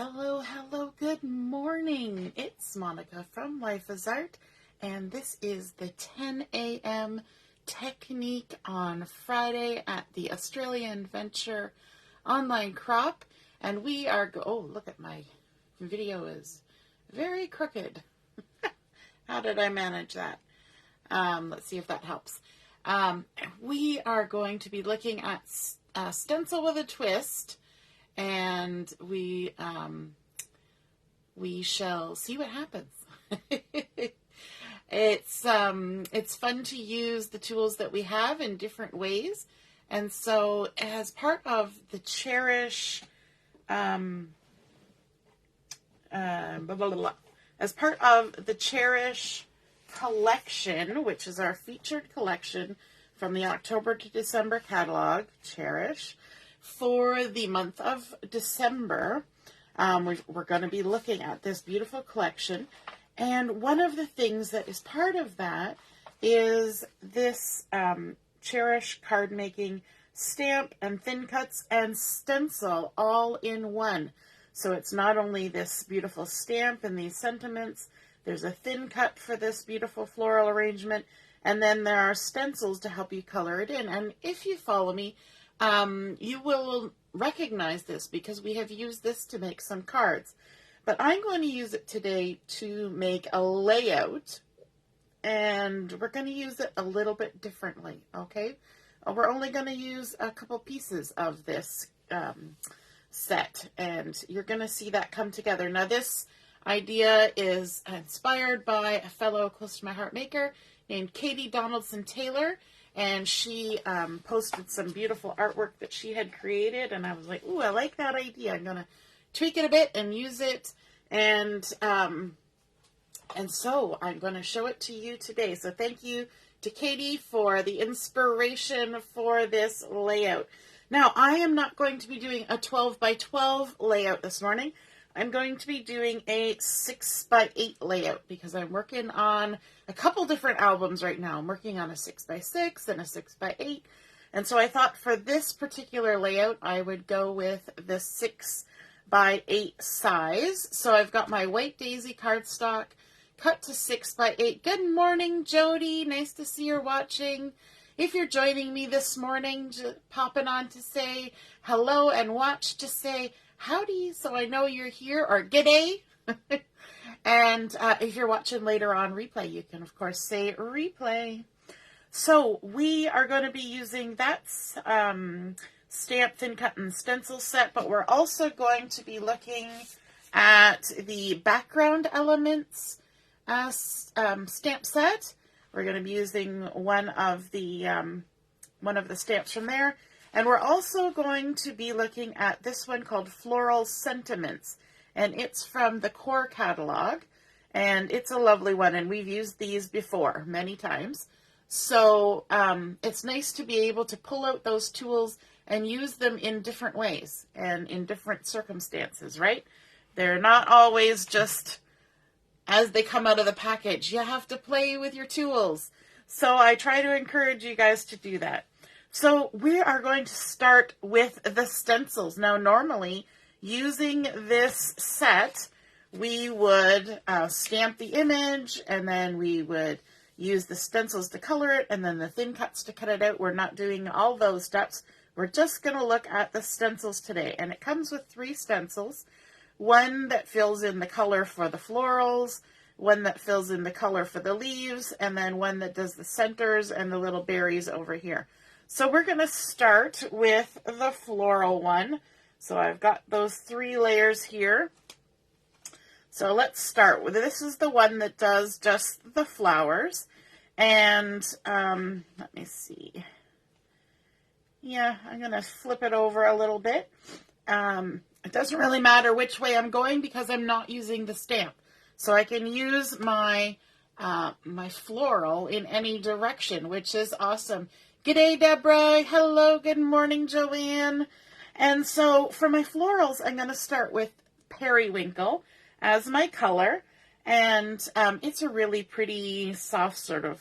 Hello, hello, good morning. It's Monica from Life is Art, and this is the 10 a.m. technique on Friday at the Australian Venture Online Crop. And we are, oh, look at my video is very crooked. How did I manage that? Let's see if that helps. We are going to be looking at Stencil with a Twist, and we shall see what happens. It's fun to use the tools that we have in different ways, and so as part of the Cherish as part of the Cherish collection, which is our featured collection from the October to December catalog, Cherish, for the month of December, we're going to be looking at this beautiful collection. And one of the things that is part of that is this Cherish Cardmaking stamp and thin cuts and stencil all in one. So it's not only this beautiful stamp and these sentiments, there's a thin cut for this beautiful floral arrangement, and then there are stencils to help you color it in. And if you follow me, you will recognize this because we have used this to make some cards. But I'm going to use it today to make a layout, and we're going to use it a little bit differently, okay? We're only going to use a couple pieces of this set, and you're going to see that come together. Now, this idea is inspired by a fellow close to my heart maker named Katy Donaldson Taylor, and she posted some beautiful artwork that she had created, and I was like, ooh, I like that idea. I'm going to tweak it a bit and use it, and so I'm going to show it to you today. So thank you to Katy for the inspiration for this layout. Now, I am not going to be doing a 12 by 12 layout this morning. I'm going to be doing a 6 by 8 layout because I'm working on a couple different albums right now. I'm working on a 6 by 6 and a 6 by 8. And so I thought for this particular layout, I would go with the 6 by 8 size. So I've got my White Daisy cardstock cut to 6 by 8. Good morning, Jody. Nice to see you're watching. If you're joining me this morning, just popping on to say hello and watch to say howdy, so I know you're here, or g'day. And if you're watching later on replay, you can, of course, say replay. So we are going to be using that stamp, thin cut, and stencil set, but we're also going to be looking at the background elements stamp set. We're going to be using one of the stamps from there. And we're also going to be looking at this one called Floral Sentiments, and it's from the core catalog, and it's a lovely one, and we've used these before many times. So it's nice to be able to pull out those tools and use them in different ways and in different circumstances, right? They're not always just as they come out of the package. You have to play with your tools. So I try to encourage you guys to do that. So we are going to start with the stencils. Now, normally, using this set, we would stamp the image, and then we would use the stencils to color it, and then the thin cuts to cut it out. We're not doing all those steps. We're just going to look at the stencils today, and it comes with 3 stencils. One that fills in the color for the florals, one that fills in the color for the leaves, and then one that does the centers and the little berries over here. So we're going to start with the floral one. So I've got those 3 layers here. So let's start with, this is the one that does just the flowers. And let me see. Yeah, I'm going to flip it over a little bit. It doesn't really matter which way I'm going because I'm not using the stamp. So I can use my my floral in any direction, which is awesome. G'day, Deborah. Hello, good morning, Joanne. And so for my florals, I'm going to start with Periwinkle as my color. And it's a really pretty soft sort of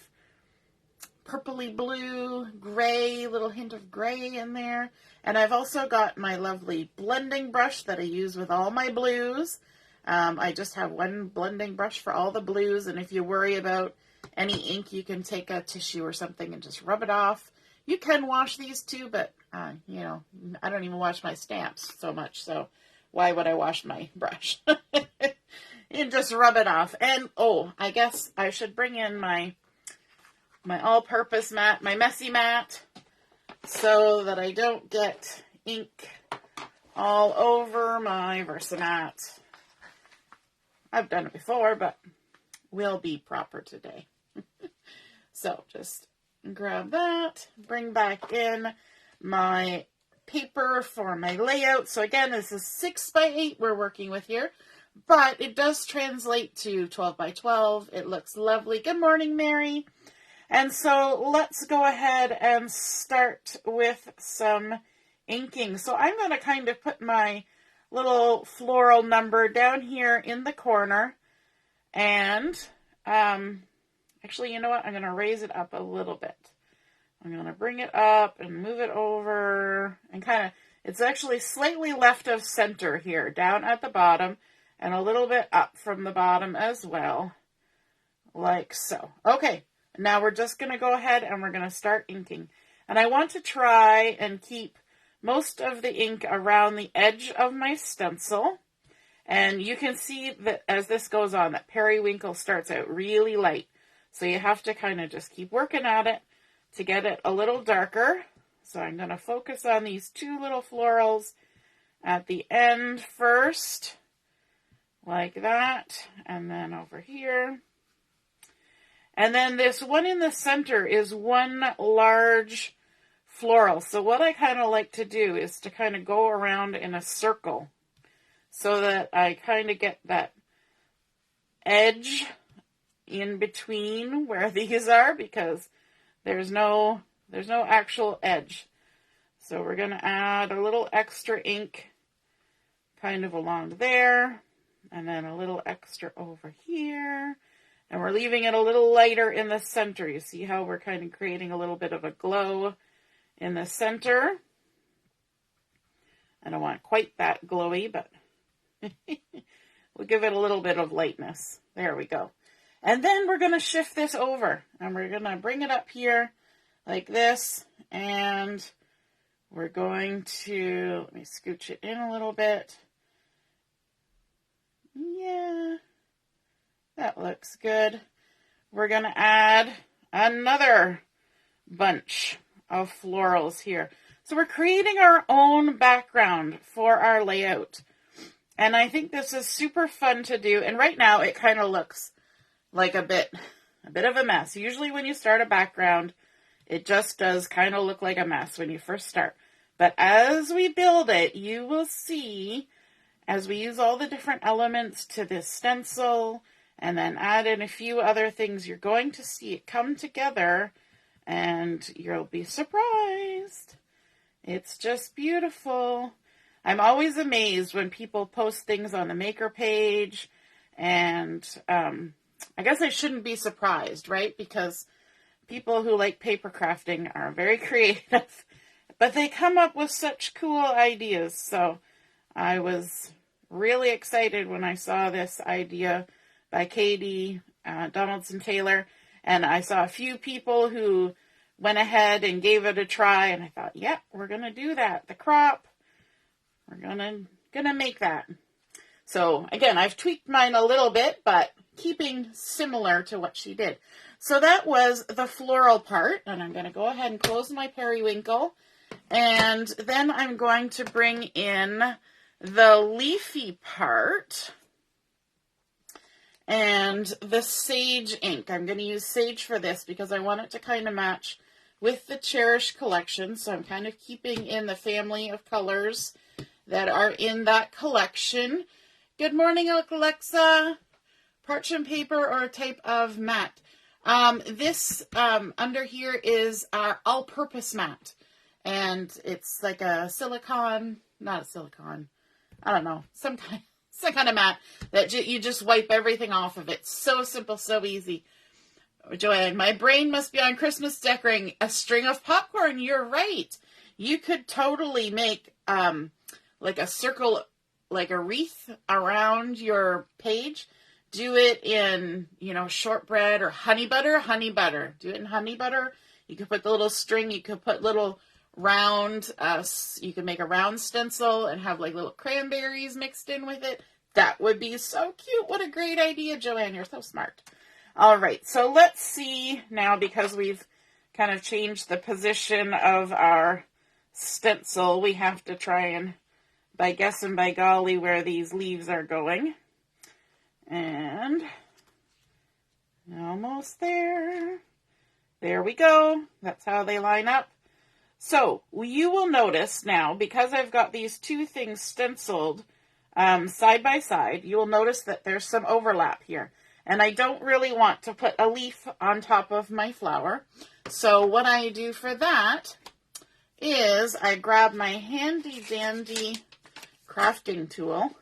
purpley blue, gray, little hint of gray in there. And I've also got my lovely blending brush that I use with all my blues. I just have one blending brush for all the blues, and if you worry about any ink, you can take a tissue or something and just rub it off. You can wash these too, but, you know, I don't even wash my stamps so much, so why would I wash my brush? And just rub it off. And, oh, I guess I should bring in my all-purpose mat, my messy mat, so that I don't get ink all over my Versamat. I've done it before, but we'll be proper today. So just grab that, bring back in my paper for my layout. So again, this is 6 by 8 we're working with here, but it does translate to 12 by 12. It looks lovely. Good morning, Mary. And so let's go ahead and start with some inking. So I'm going to kind of put my little floral number down here in the corner, and actually, you know what, I'm going to raise it up a little bit. I'm going to bring it up and move it over, and kind of, it's actually slightly left of center here, down at the bottom, and a little bit up from the bottom as well, like so. Okay, now we're just going to go ahead and we're going to start inking, and I want to try and keep most of the ink around the edge of my stencil. And you can see that as this goes on, that Periwinkle starts out really light. So you have to kind of just keep working at it to get it a little darker. So I'm going to focus on these two little florals at the end first, like that. And then over here. And then this one in the center is one large floral. So what I kind of like to do is to kind of go around in a circle so that I kind of get that edge in between where these are, because there's no actual edge. So we're going to add a little extra ink kind of along there, and then a little extra over here, and we're leaving it a little lighter in the center. You see how we're kind of creating a little bit of a glow in the center. I don't want quite that glowy, but we'll give it a little bit of lightness. There we go. And then we're going to shift this over, and we're going to bring it up here like this, and we're going to, let me scooch it in a little bit. Yeah, that looks good. We're going to add another bunch of florals here. So we're creating our own background for our layout. And I think this is super fun to do. And right now it kind of looks like a bit of a mess. Usually when you start a background, it just does kind of look like a mess when you first start. But as we build it, you will see, as we use all the different elements to this stencil and then add in a few other things, you're going to see it come together and you'll be surprised. It's just beautiful. I'm always amazed when people post things on the maker page, and I guess I shouldn't be surprised, right? Because people who like paper crafting are very creative, but they come up with such cool ideas. So I was really excited when I saw this idea by Katy, Donaldson Taylor, and I saw a few people who went ahead and gave it a try, and I thought, yep, we're going to do that. The crop, we're going to make that. So again, I've tweaked mine a little bit, but keeping similar to what she did. So that was the floral part, and I'm going to go ahead and close my periwinkle, and then I'm going to bring in the leafy part and the sage ink. I'm going to use sage for this because I want it to kind of match with the Cherish collection. So I'm kind of keeping in the family of colors that are in that collection. Good morning, Alexa. Parchment paper or a type of mat? This under here is our all-purpose mat. And it's like a silicone, not a silicone, I don't know, some kind of mat that you just wipe everything off of it. So simple, so easy. Joanne, my brain must be on Christmas decorating. A string of popcorn. You're right. You could totally make like a circle, like a wreath around your page. Do it in, shortbread or honey butter. Honey butter. Do it in honey butter. You could put the little string. You could put little round, you could make a round stencil and have like little cranberries mixed in with it. That would be so cute. What a great idea, Joanne. You're so smart. All right, so let's see now, because we've kind of changed the position of our stencil, we have to try and, by guess and by golly, where these leaves are going. And almost there. There we go. That's how they line up. So you will notice now, because I've got these two things stenciled side by side, you will notice that there's some overlap here. And I don't really want to put a leaf on top of my flower. So what I do for that is I grab my handy dandy crafting tool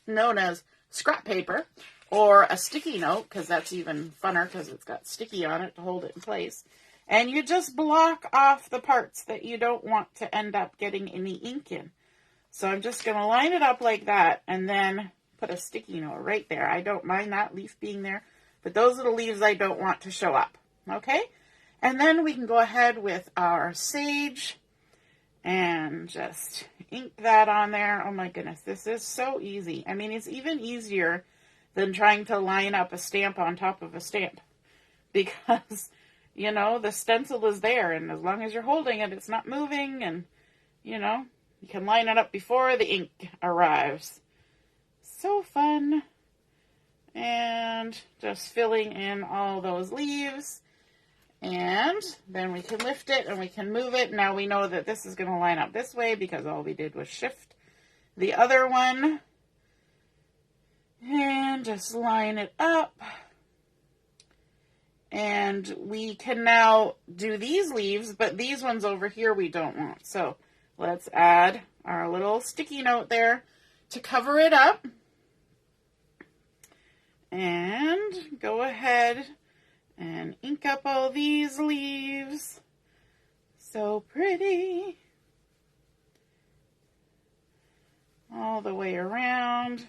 known as scrap paper or a sticky note, because that's even funner because it's got sticky on it to hold it in place. And you just block off the parts that you don't want to end up getting any ink in. So I'm just going to line it up like that and then put a sticky note right there. I don't mind that leaf being there, but those are the leaves I don't want to show up. Okay? And then we can go ahead with our sage and just ink that on there. Oh my goodness, this is so easy. I mean, it's even easier than trying to line up a stamp on top of a stamp, because, the stencil is there, and as long as you're holding it, it's not moving, and, you can line it up before the ink arrives. So fun. And just filling in all those leaves. And then we can lift it and we can move it. Now we know that this is going to line up this way because all we did was shift the other one. And just line it up. And we can now do these leaves, but these ones over here we don't want. So let's add our little sticky note there to cover it up. And go ahead and ink up all these leaves. So pretty. All the way around.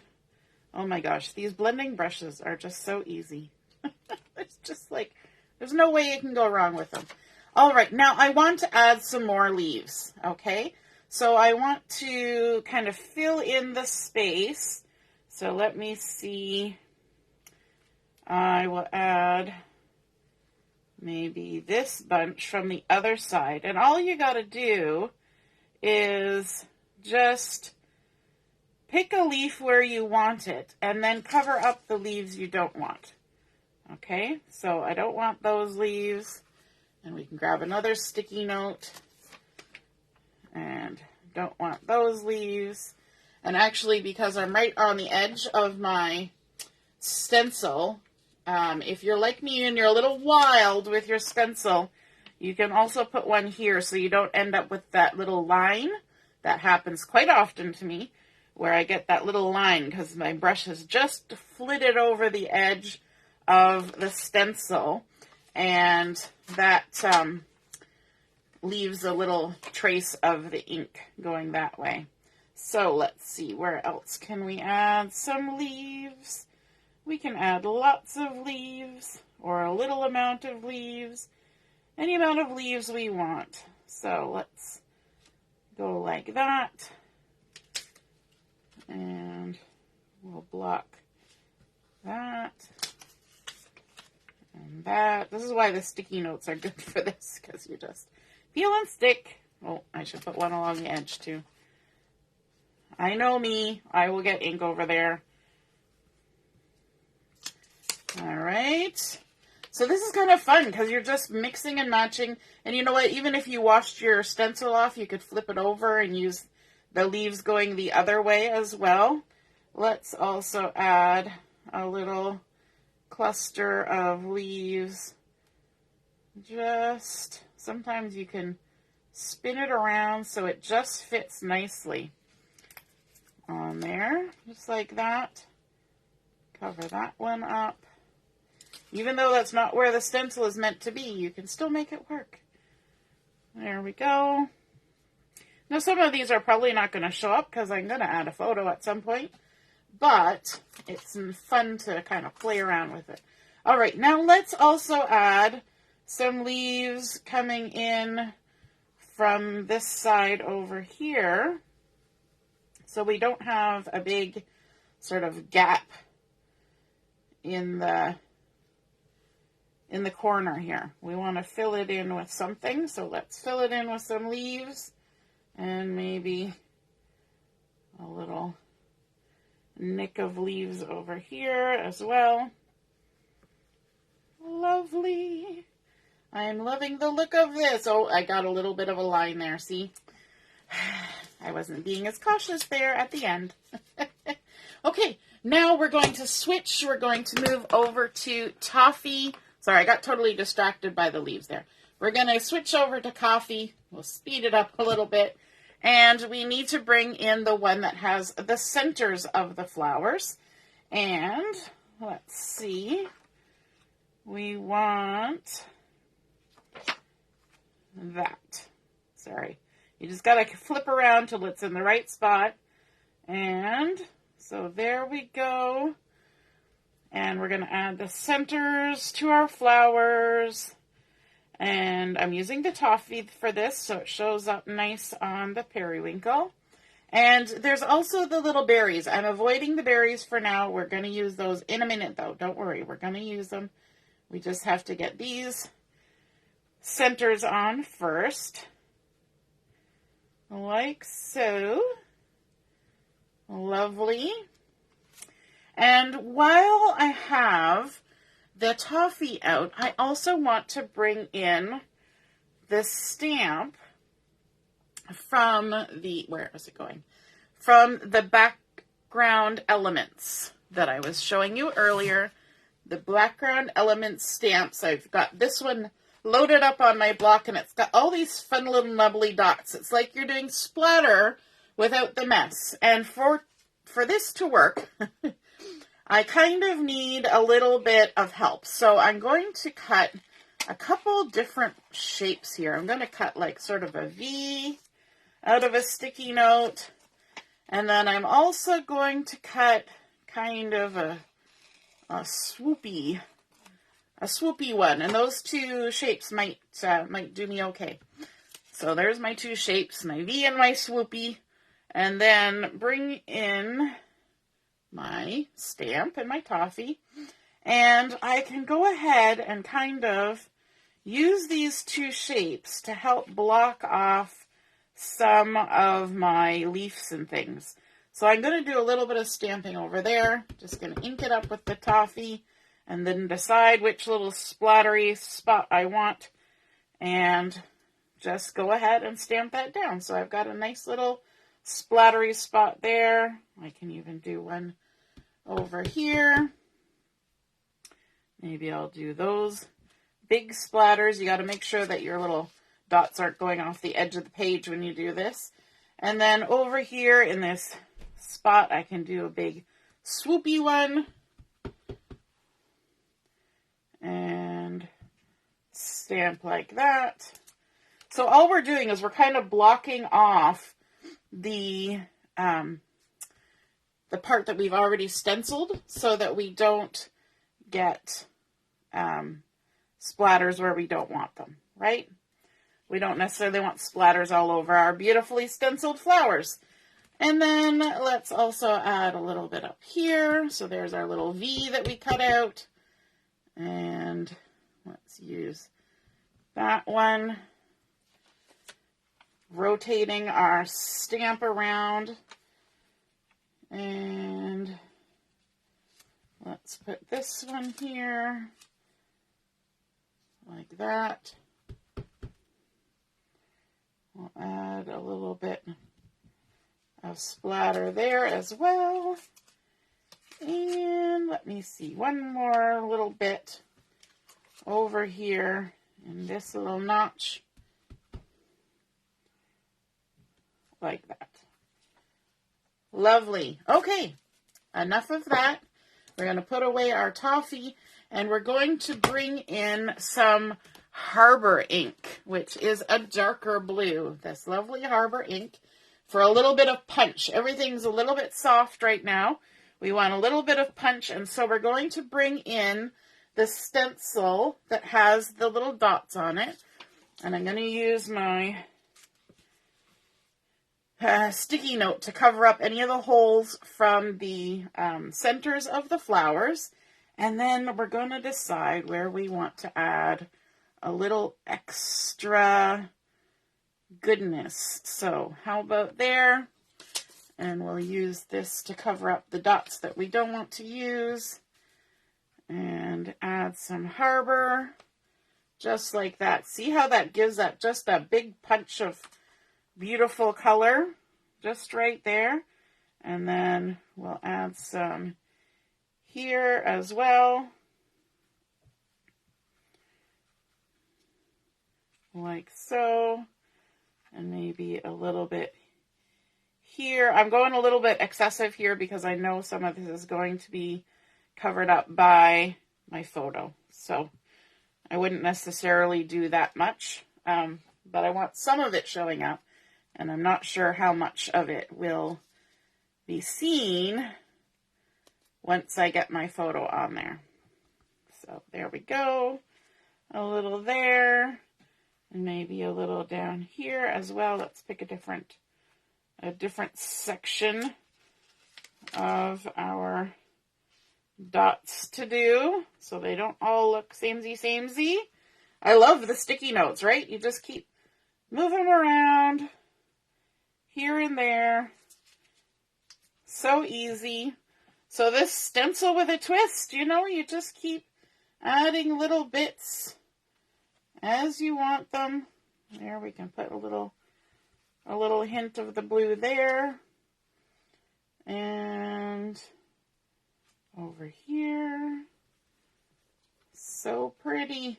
Oh my gosh, these blending brushes are just so easy. It's just like, there's no way you can go wrong with them. All right, now I want to add some more leaves, okay? So I want to kind of fill in the space. So let me see. I will add maybe this bunch from the other side. And all you got to do is just pick a leaf where you want it and then cover up the leaves you don't want. Okay, so I don't want those leaves. And we can grab another sticky note. And don't want those leaves. And actually, because I'm right on the edge of my stencil, if you're like me and you're a little wild with your stencil, you can also put one here so you don't end up with that little line. That happens quite often to me, where I get that little line because my brush has just flitted over the edge of the stencil, and that leaves a little trace of the ink going that way. So let's see, where else can we add some leaves? We can add lots of leaves, or a little amount of leaves, any amount of leaves we want. So let's go like that, and we'll block that and that. This is why the sticky notes are good for this, because you just peel and stick. Oh, I should put one along the edge too. I know me, I will get ink over there. All right. So this is kind of fun because you're just mixing and matching. And you know what? Even if you washed your stencil off, you could flip it over and use the leaves going the other way as well. Let's also add a little cluster of leaves. Just sometimes you can spin it around so it just fits nicely on there. Just like that. Cover that one up. Even though that's not where the stencil is meant to be, you can still make it work. There we go. Now some of these are probably not going to show up because I'm going to add a photo at some point, but it's fun to kind of play around with it. All right, now let's also add some leaves coming in from this side over here, so we don't have a big sort of gap in the corner here. We want to fill it in with something, so let's fill it in with some leaves and maybe a little nick of leaves over here as well. Lovely. I'm loving the look of this. Oh, I got a little bit of a line there, see? I wasn't being as cautious there at the end. Okay, now we're going to switch. We're going to move over to Toffee. Sorry, I got totally distracted by the leaves there. We're going to switch over to Coffee. We'll speed it up a little bit. And we need to bring in the one that has the centers of the flowers. And let's see. We want that. Sorry. You just got to flip around till it's in the right spot. And so there we go. And we're going to add the centers to our flowers. And I'm using the Toffee for this, so it shows up nice on the Periwinkle. And there's also the little berries. I'm avoiding the berries for now. We're going to use those in a minute, though. Don't worry. We're going to use them. We just have to get these centers on first. Like so. Lovely. And while I have the Toffee out, I also want to bring in the stamp from the, where is it going? From the background elements that I was showing you earlier. The background elements stamps. I've got this one loaded up on my block, and it's got all these fun little nubbly dots. It's like you're doing splatter without the mess. And for this to work, I kind of need a little bit of help. So I'm going to cut a couple different shapes here. I'm going to cut like sort of a V out of a sticky note. And then I'm also going to cut kind of a swoopy one. And those two shapes might do me okay. So there's my two shapes, my V and my swoopy. And then bring in my stamp and my Toffee, and I can go ahead and kind of use these two shapes to help block off some of my leaves and things. So I'm going to do a little bit of stamping over there, just going to ink it up with the Toffee, and then decide which little splattery spot I want, and just go ahead and stamp that down. So I've got a nice little splattery spot there. I can even do one over here. Maybe I'll do those big splatters. You got to make sure that your little dots aren't going off the edge of the page when you do this. And then over here in this spot, I can do a big swoopy one. And stamp like that. So all we're doing is we're kind of blocking off the part that we've already stenciled so that we don't get splatters where we don't want them, right? We don't necessarily want splatters all over our beautifully stenciled flowers. And then let's also add a little bit up here. So there's our little V that we cut out. And let's use that one. Rotating our stamp around. And let's put this one here. Like that. We'll add a little bit of splatter there as well. And let me see, one more little bit over here in this little notch. Like that. Lovely. Okay, enough of that. We're going to put away our Toffee. And we're going to bring in some Harbour ink, which is a darker blue. This lovely Harbour ink for a little bit of punch. Everything's a little bit soft right now. We want a little bit of punch, and so we're going to bring in the stencil that has the little dots on it. And I'm going to use my sticky note to cover up any of the holes from the centers of the flowers. And then we're going to decide where we want to add a little extra goodness. So how about there? And we'll use this to cover up the dots that we don't want to use. And add some Harbour, just like that. See how that gives that just a big punch of beautiful color, just right there. And then we'll add some here as well, like so, and maybe a little bit here. I'm going a little bit excessive here because I know some of this is going to be covered up by my photo, so I wouldn't necessarily do that much, but I want some of it showing up, and I'm not sure how much of it will be seen once I get my photo on there. So there we go, a little there, and maybe a little down here as well. Let's pick a different section of our dots to do so they don't all look samey. I love the sticky notes, right? You just keep moving them around here and there. So easy. So this stencil with a twist, you know, you just keep adding little bits as you want them. There, we can put a little hint of the blue there. And over here. So pretty.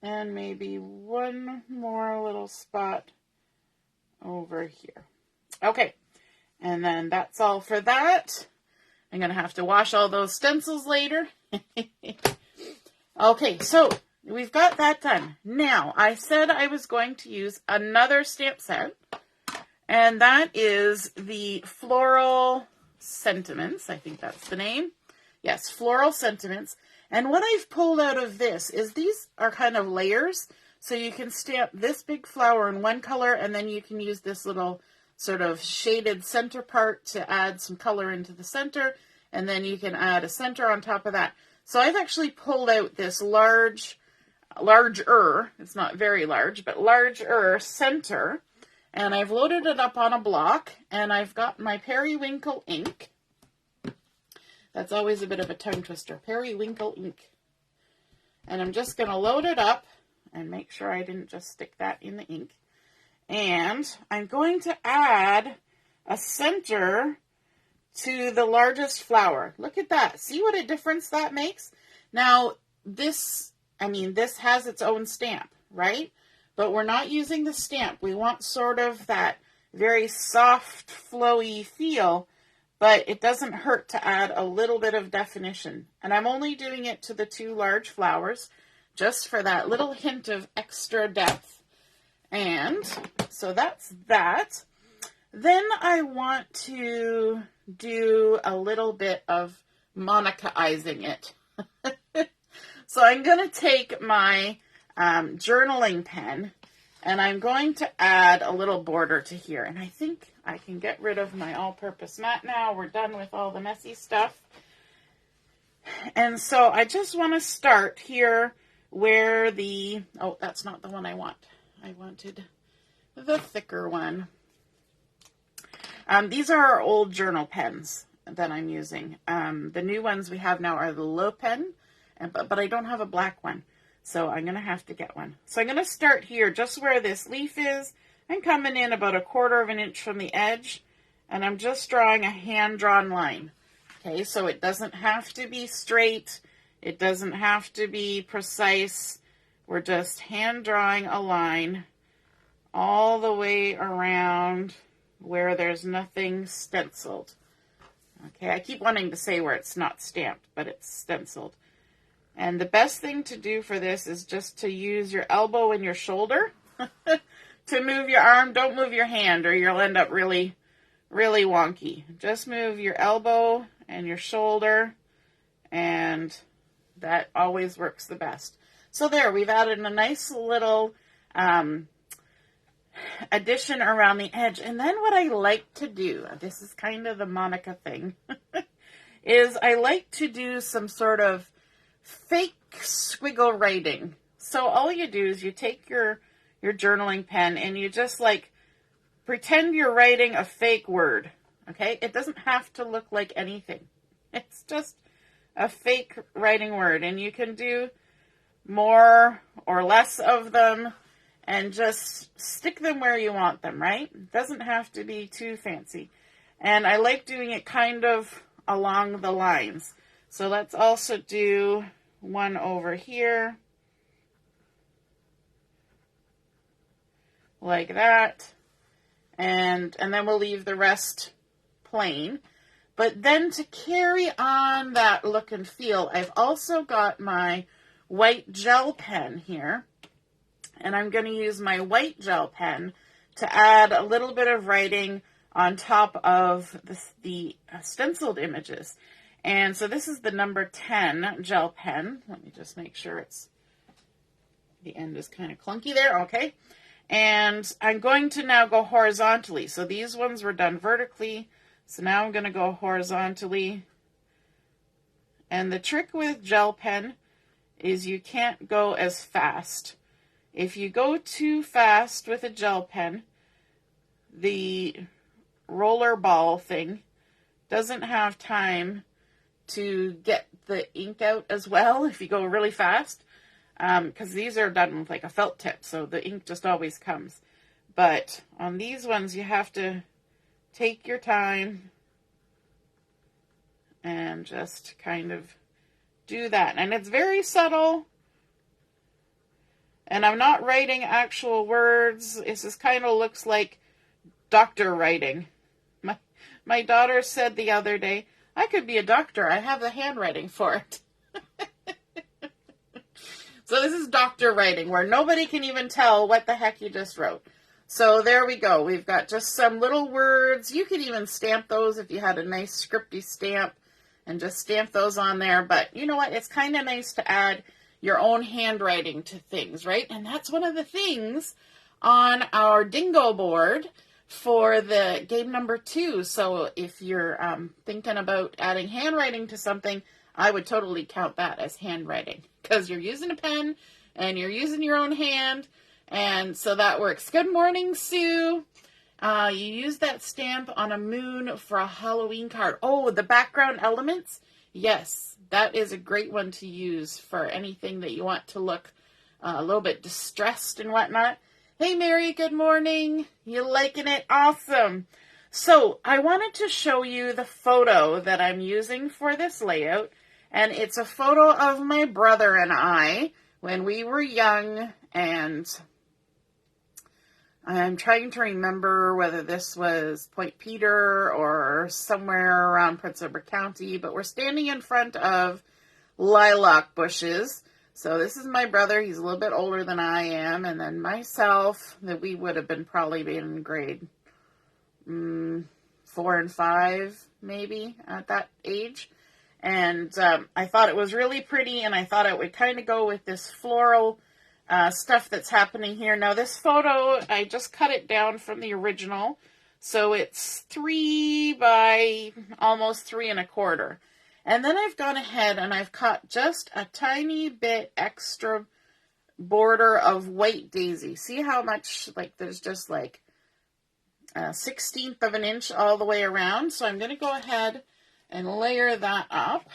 And maybe one more little spot over here. Okay. And then that's all for that. I'm going to have to wash all those stencils later. Okay, so we've got that done. Now, I said I was going to use another stamp set, and that is the Floral Sentiments. I think that's the name. Yes, Floral Sentiments. And what I've pulled out of this is these are kind of layers. So you can stamp this big flower in one color, and then you can use this little sort of shaded center part to add some color into the center, and then you can add a center on top of that. So I've actually pulled out this larger, it's not very large, but larger center, and I've loaded it up on a block, and I've got my Periwinkle ink. That's always a bit of a tongue twister, Periwinkle ink. And I'm just going to load it up and make sure I didn't just stick that in the ink. And I'm going to add a center to the largest flower. Look at that. See what a difference that makes? Now, this has its own stamp, right? But we're not using the stamp. We want sort of that very soft, flowy feel, but it doesn't hurt to add a little bit of definition. And I'm only doing it to the two large flowers, just for that little hint of extra depth. And so that's that. Then I want to do a little bit of Monica-izing it. So I'm going to take my journaling pen, and I'm going to add a little border to here. And I think I can get rid of my all-purpose mat now. We're done with all the messy stuff. And so I just want to start here where oh, that's not the one I want. I wanted the thicker one. These are our old journal pens that I'm using. The new ones we have now are the LePen, but I don't have a black one, so I'm going to have to get one. So I'm going to start here just where this leaf is. I'm coming in about 1/4 of an inch from the edge, and I'm just drawing a hand-drawn line. Okay, so it doesn't have to be straight. It doesn't have to be precise. We're just hand-drawing a line all the way around where there's nothing stenciled. Okay, I keep wanting to say where it's not stamped, but it's stenciled. And the best thing to do for this is just to use your elbow and your shoulder to move your arm. Don't move your hand or you'll end up really, really wonky. Just move your elbow and your shoulder, and that always works the best. So there, we've added a nice little addition around the edge. And then what I like to do, this is kind of the Monica thing, is I like to do some sort of fake squiggle writing. So all you do is you take your journaling pen and you just like pretend you're writing a fake word. Okay? It doesn't have to look like anything. It's just a fake writing word, and you can do more or less of them and just stick them where you want them, right? It doesn't have to be too fancy. And I like doing it kind of along the lines. So let's also do one over here, like that, and then we'll leave the rest plain. But then to carry on that look and feel, I've also got my white gel pen here, and I'm going to use my white gel pen to add a little bit of writing on top of the stenciled images. And so this is the number 10 gel pen. Let me just make sure the end is kind of clunky there. Okay. And I'm going to now go horizontally. So these ones were done vertically. So now I'm going to go horizontally. And the trick with gel pen is you can't go as fast. If you go too fast with a gel pen, the roller ball thing doesn't have time to get the ink out as well if you go really fast, because these are done with like a felt tip, so the ink just always comes. But on these ones, you have to take your time and just kind of do that. And it's very subtle. And I'm not writing actual words. It just kind of looks like doctor writing. My daughter said the other day, I could be a doctor. I have the handwriting for it. So this is doctor writing, where nobody can even tell what the heck you just wrote. So there we go. We've got just some little words. You could even stamp those if you had a nice scripty stamp and just stamp those on there. But you know what? It's kind of nice to add your own handwriting to things, right? And that's one of the things on our dingo board for the game number 2. So if you're thinking about adding handwriting to something, I would totally count that as handwriting, because you're using a pen and you're using your own hand, and so that works. Good morning, Sue. You use that stamp on a moon for a Halloween card. Oh, the background elements? Yes, that is a great one to use for anything that you want to look a little bit distressed and whatnot. Hey, Mary, good morning. You liking it? Awesome. So I wanted to show you the photo that I'm using for this layout. And it's a photo of my brother and I when we were young. And I'm trying to remember whether this was Point Peter or somewhere around Prince Edward County. But we're standing in front of lilac bushes. So this is my brother. He's a little bit older than I am. And then myself, that we would have been probably in grade 4 and 5, maybe, at that age. And I thought it was really pretty, and I thought it would kind of go with this floral stuff that's happening here. Now, this photo, I just cut it down from the original. So it's 3 by almost 3 1/4. And then I've gone ahead and I've cut just a tiny bit extra border of white daisy. See how much, like, there's just like a 1/16 of an inch all the way around. So I'm going to go ahead and layer that up.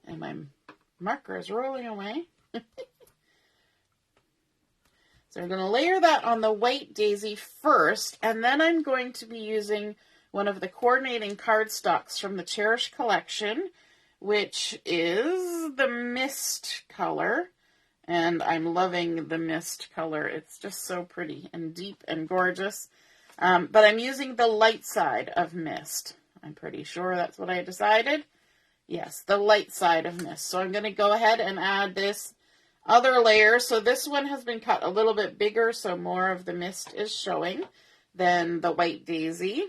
And my marker is rolling away. So I'm going to layer that on the white daisy first, and then I'm going to be using one of the coordinating cardstocks from the Cherish collection, which is the mist color. And I'm loving the mist color. It's just so pretty and deep and gorgeous. But I'm using the light side of mist. I'm pretty sure that's what I decided. Yes, the light side of mist. So I'm going to go ahead and add this other layer. So this one has been cut a little bit bigger, so more of the mist is showing than the white daisy.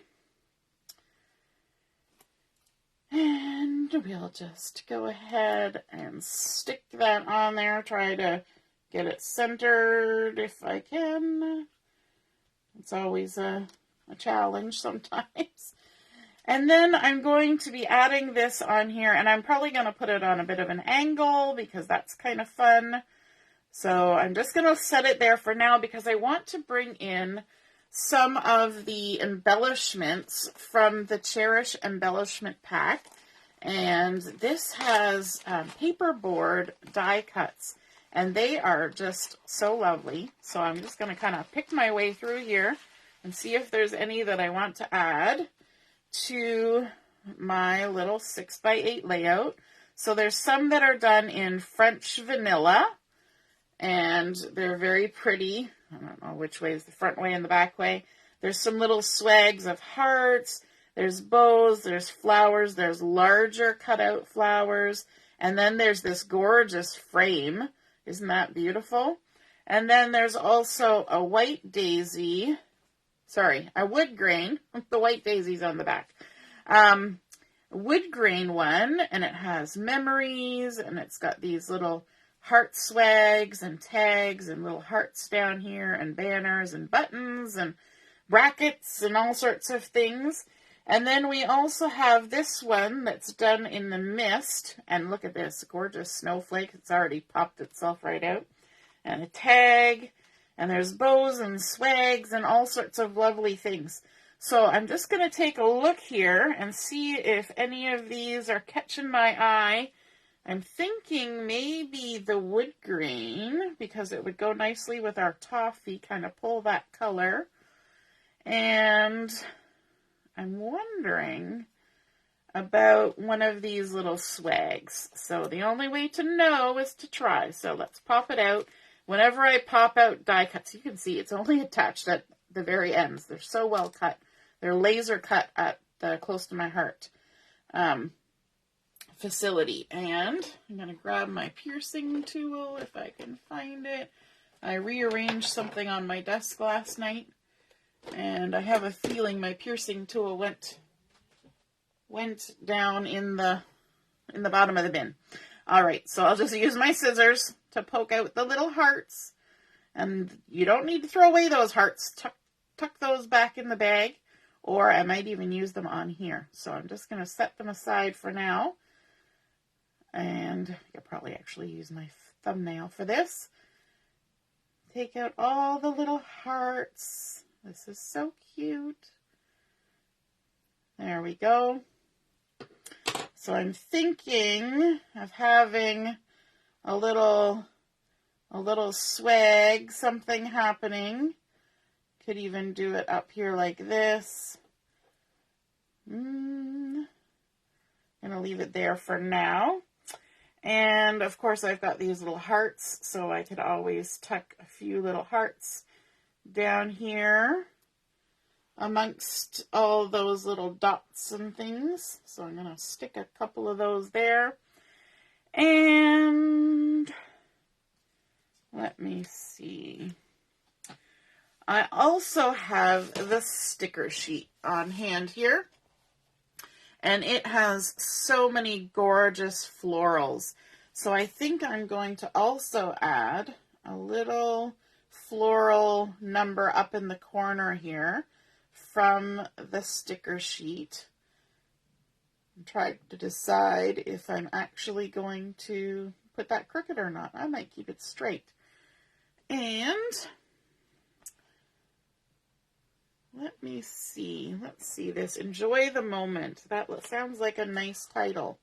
And we'll just go ahead and stick that on there. Try to get it centered if I can. It's always a challenge sometimes. And then I'm going to be adding this on here, and I'm probably going to put it on a bit of an angle because that's kind of fun. So I'm just going to set it there for now because I want to bring in some of the embellishments from the Cherish Embellishment Pack. And this has paperboard die cuts, and they are just so lovely. So I'm just going to kind of pick my way through here and see if there's any that I want to add to my little 6x8 layout. So there's some that are done in French vanilla, and they're very pretty. I don't know which way is the front way and the back way. There's some little swags of hearts, there's bows, there's flowers, there's larger cutout flowers, and then there's this gorgeous frame. Isn't that beautiful? And then there's also a white daisy. Sorry, a wood grain. The white daisy's on the back. Wood grain one, and it has memories, and it's got these little heart swags and tags and little hearts down here and banners and buttons and brackets and all sorts of things. And then we also have this one that's done in the mist. And look at this gorgeous snowflake. It's already popped itself right out. And a tag. And there's bows and swags and all sorts of lovely things. So I'm just going to take a look here and see if any of these are catching my eye. I'm thinking maybe the wood grain, because it would go nicely with our toffee, kind of pull that color. And I'm wondering about one of these little swags. So the only way to know is to try. So let's pop it out. Whenever I pop out die cuts, you can see it's only attached at the very ends. They're so well cut. They're laser cut at close to my heart facility. And I'm going to grab my piercing tool if I can find it. I rearranged something on my desk last night, and I have a feeling my piercing tool went down in the bottom of the bin. All right, so I'll just use my scissors to poke out the little hearts, and you don't need to throw away those hearts. Tuck those back in the bag, or I might even use them on here. So I'm just going to set them aside for now, and I could probably actually use my thumbnail for this. Take out all the little hearts. This is so cute. There we go. So I'm thinking of having a little swag, something happening. Could even do it up here like this. I'm going to leave it there for now. And of course I've got these little hearts, so I could always tuck a few little hearts down here amongst all those little dots and things. So I'm going to stick a couple of those there. And let me see. I also have the sticker sheet on hand here. And it has so many gorgeous florals. So I think I'm going to also add a little floral number up in the corner here from the sticker sheet. I'm trying to decide if I'm actually going to put that crooked or not. I might keep it straight. And let me see. Let's see this. Enjoy the moment. That sounds like a nice title.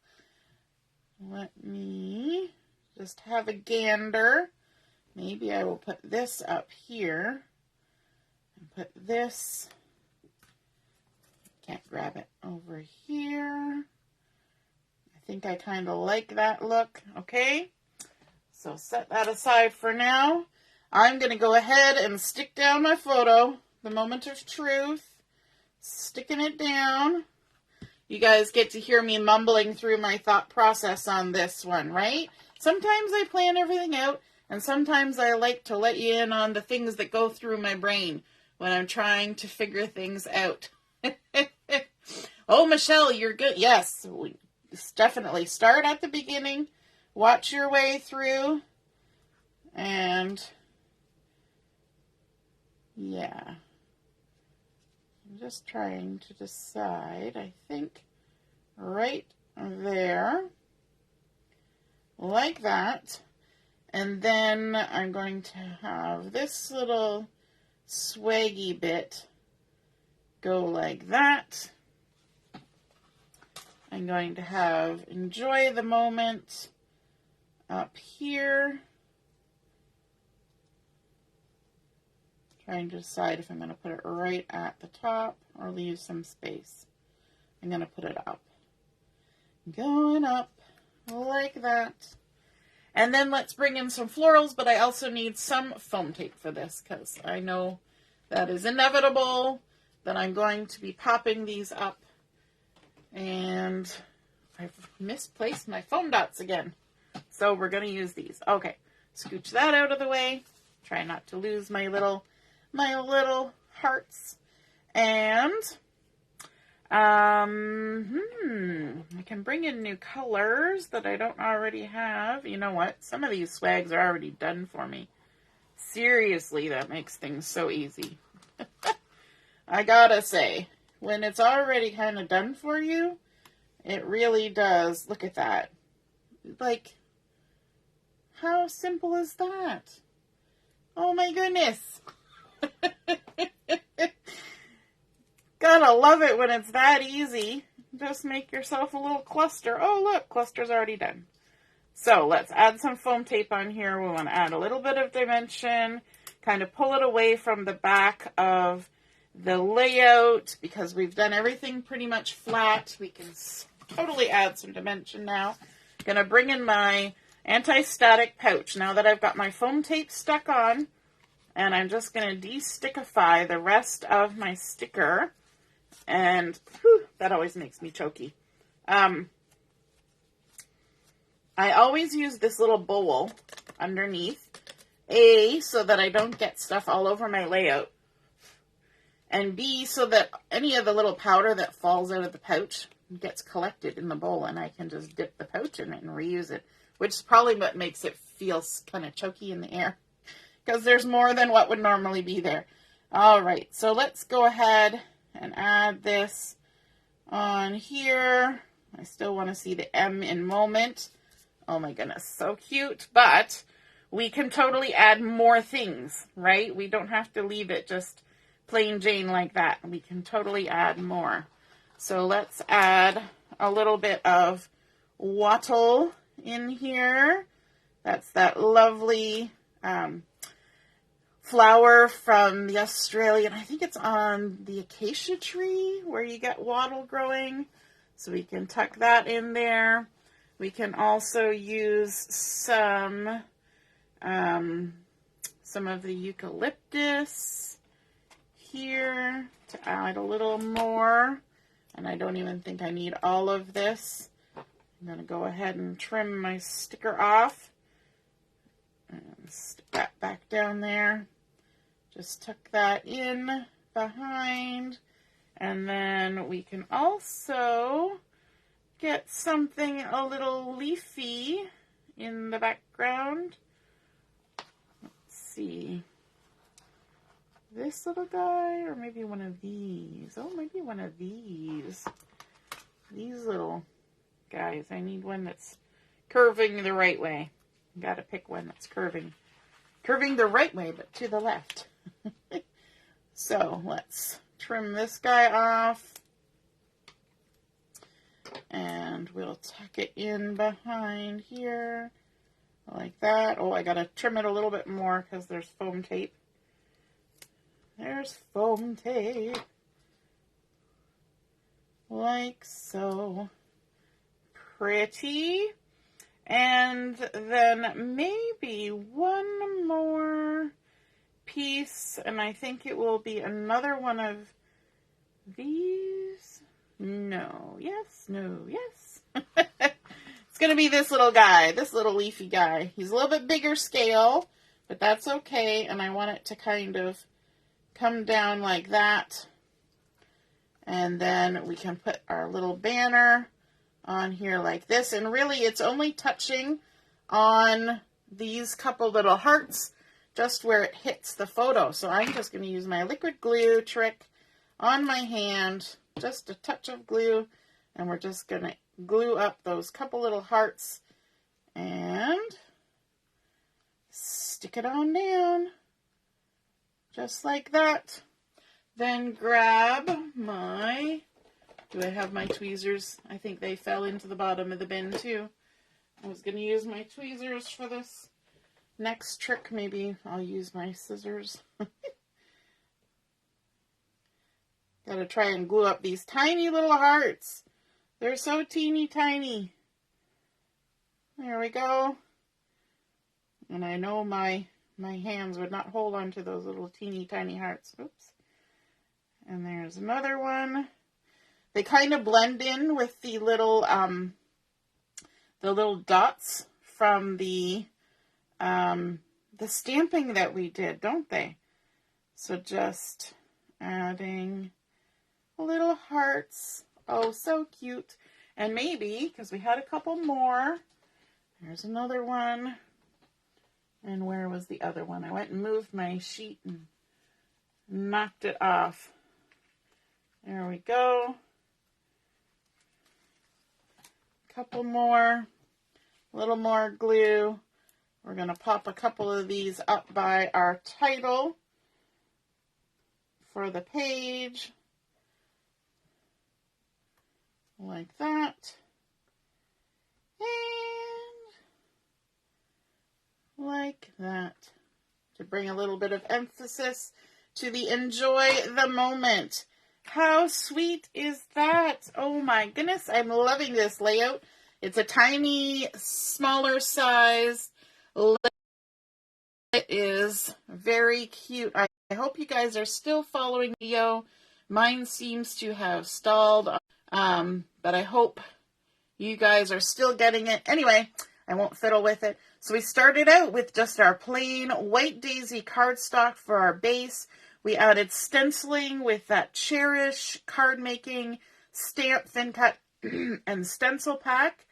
Let me just have a gander. Maybe I will put this up here. And put this. Can't grab it over here. I think I kind of like that look. Okay. So set that aside for now. I'm going to go ahead and stick down my photo. the moment of truth. Sticking it down. You guys get to hear me mumbling through my thought process on this one, right? Sometimes I plan everything out, and sometimes I like to let you in on the things that go through my brain when I'm trying to figure things out. Oh, Michelle, you're good. Yes, definitely start at the beginning, watch your way through, and yeah. I'm just trying to decide, I think, right there, like that. And then I'm going to have this little swaggy bit go like that. I'm going to have enjoy the moment up here. Trying to decide if I'm going to put it right at the top or leave some space. I'm going to put it up. Going up like that. And then let's bring in some florals, but I also need some foam tape for this because I know that is inevitable, that I'm going to be popping these up. And I've misplaced my foam dots again. So we're going to use these. Okay, scooch that out of the way. Try not to lose my little hearts. And I can bring in new colors that I don't already have. You know what? Some of these swags are already done for me. Seriously, that makes things so easy. I gotta say, when it's already kind of done for you, it really does. Look at that. Like, how simple is that? Oh my goodness. Gotta love it when it's that easy. Just make yourself a little cluster. Oh, look, cluster's already done. So let's add some foam tape on here. We want to add a little bit of dimension, kind of pull it away from the back of the layout because we've done everything pretty much flat. We can totally add some dimension now. Gonna bring in my anti-static pouch now that I've got my foam tape stuck on. And I'm just going to de-stickify the rest of my sticker. And whew, that always makes me choky. I always use this little bowl underneath. A, so that I don't get stuff all over my layout. And B, so that any of the little powder that falls out of the pouch gets collected in the bowl. And I can just dip the pouch in it and reuse it. Which is probably what makes it feel kind of choky in the air. Because there's more than what would normally be there. All right, so let's go ahead and add this on here. I still want to see the M in moment. Oh my goodness, so cute. But we can totally add more things, right? We don't have to leave it just plain Jane like that. We can totally add more. So let's add a little bit of wattle in here. That's that lovely flower from the Australian, I think it's on the acacia tree where you get wattle growing. So we can tuck that in there. We can also use some of the eucalyptus here to add a little more. And I don't even think I need all of this. I'm going to go ahead and trim my sticker off. And stick that back down there. Just tuck that in behind. And then we can also get something a little leafy in the background. Let's see. This little guy, or maybe one of these. Oh, maybe one of these. These little guys. I need one that's curving the right way. Gotta pick one that's curving the right way, but to the left. So let's trim this guy off. And we'll tuck it in behind here. Like that. Oh, I gotta trim it a little bit more because there's foam tape. There's foam tape. Like so. Pretty. And then maybe one more piece, and I think it will be another one of these. No, yes, no, yes. It's going to be this little guy, this little leafy guy. He's a little bit bigger scale, but that's okay. And I want it to kind of come down like that. And then we can put our little banner on here like this. And really, it's only touching on these couple little hearts just where it hits the photo. So I'm just going to use my liquid glue trick on my hand, just a touch of glue, and we're just going to glue up those couple little hearts and stick it on down just like that. Then grab my, do I have my tweezers? I think they fell into the bottom of the bin too. I was going to use my tweezers for this next trick. Maybe I'll use my scissors. Gotta try and glue up these tiny little hearts. They're so teeny tiny. There we go. And I know my hands would not hold on to those little teeny tiny hearts. Oops. And there's another one. They kind of blend in with the little dots from the stamping that we did, don't they? So just adding little hearts. Oh, so cute. And maybe, because we had a couple more, there's another one. And where was the other one? I went and moved my sheet and knocked it off. There we go. Couple more. A little more glue. We're going to pop a couple of these up by our title for the page. Like that. And like that. To bring a little bit of emphasis to the enjoy the moment. How sweet is that? Oh my goodness, I'm loving this layout. It's a tiny, smaller size. It is very cute. I hope you guys are still following the video. Mine seems to have stalled. But I hope you guys are still getting it. Anyway, I won't fiddle with it. So we started out with just our plain white daisy cardstock for our base. We added stenciling with that Cherish Cardmaking stamp thin cut and stencil pack.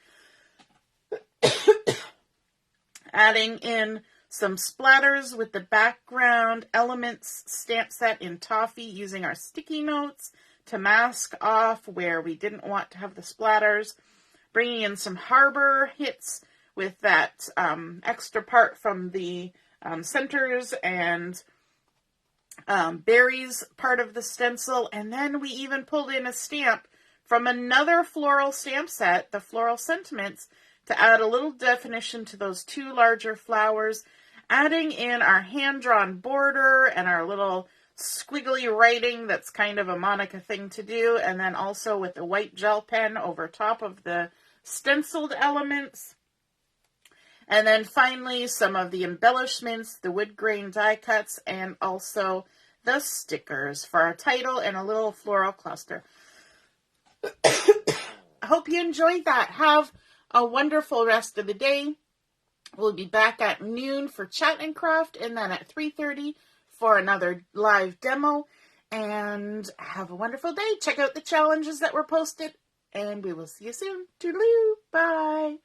Adding in some splatters with the background elements stamp set in Toffee using our sticky notes to mask off where we didn't want to have the splatters. Bringing in some Harbour hits with that extra part from the centers and berries part of the stencil. And then we even pulled in a stamp from another floral stamp set, the Floral Sentiments, to add a little definition to those two larger flowers. Adding in our hand-drawn border and our little squiggly writing that's kind of a Monica thing to do, and then also with the white gel pen over top of the stenciled elements. And then finally some of the embellishments, the wood grain die cuts, and also the stickers for our title and a little floral cluster. I hope you enjoyed that. Have a wonderful rest of the day. We'll be back at noon for Chat and Craft, and then at 3:30 for another live demo. And have a wonderful day. Check out the challenges that were posted, and we will see you soon. Toodaloo. Bye.